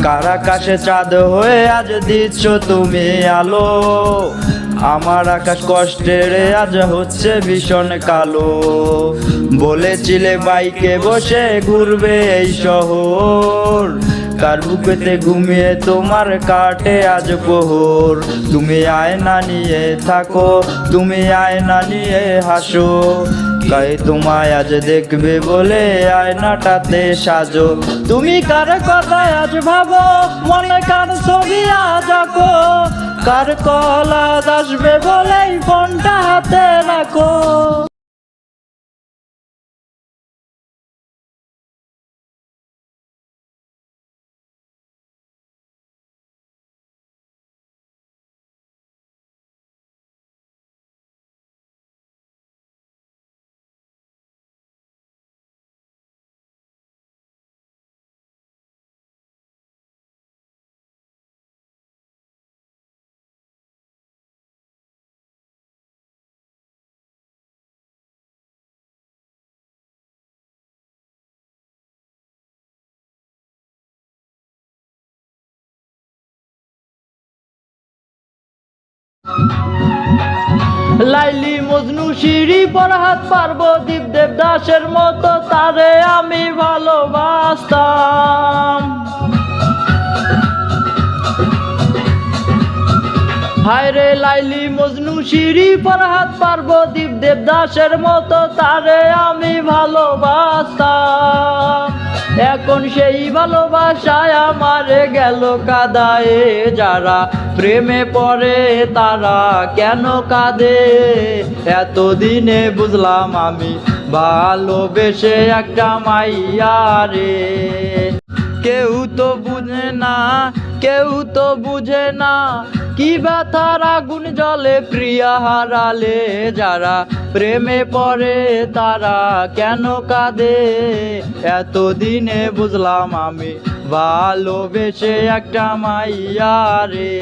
কার আকাশে চাঁদ হয়ে আজ দিচ্ছ তুমি আলো, আমার আকাশ কষ্টের আজ হচ্ছে ভীষণ কালো। বলেছিলে বাইকে বসে ঘুরবে এই শহর, কার বুকেতে ঘুমিয়ে তোমার কাটে আজ প্রহর। তুমি আয়না নিয়ে থাকো, তুমি আয়না নিয়ে হাসো, তাই তোমায় আজ দেখবে বলে আয়নাটাতে সাজো। তুমি কার কথা আজ ভাবো, মনে কার ছবি আজ আঁকো, কার কল আজ আসবে বলেই ফোনটা হাতে রাখো। লাইলি মজনু শিরি ফরহাদ পার্বদীপ দেবদাসের মতো তারে আমি ভালোবাসতাম। হায় রে লাইলি মজনু শিরি ফরহাদ পার্বদীপ দেবদাসের মতো তারে আমি ভালোবাসতাম। এখন সেই ভালোবাসায় আমারে গেল কাদায়ে, যারা প্রেমে পড়ে তারা কেন কাঁদে। এতদিনে বুঝলাম আমি ভালোবেসে একটা মাইয়ারে। কেউ তো বুঝে না, কেউ তো বুঝে না, কি ব্যথার আগুন জ্বলে প্রিয়া হারালে। যারা প্রেমে পড়ে তারা কেন কাঁদে, এতদিনে বুঝলাম আমি ভালোবেসে একটা মাইয়ারে।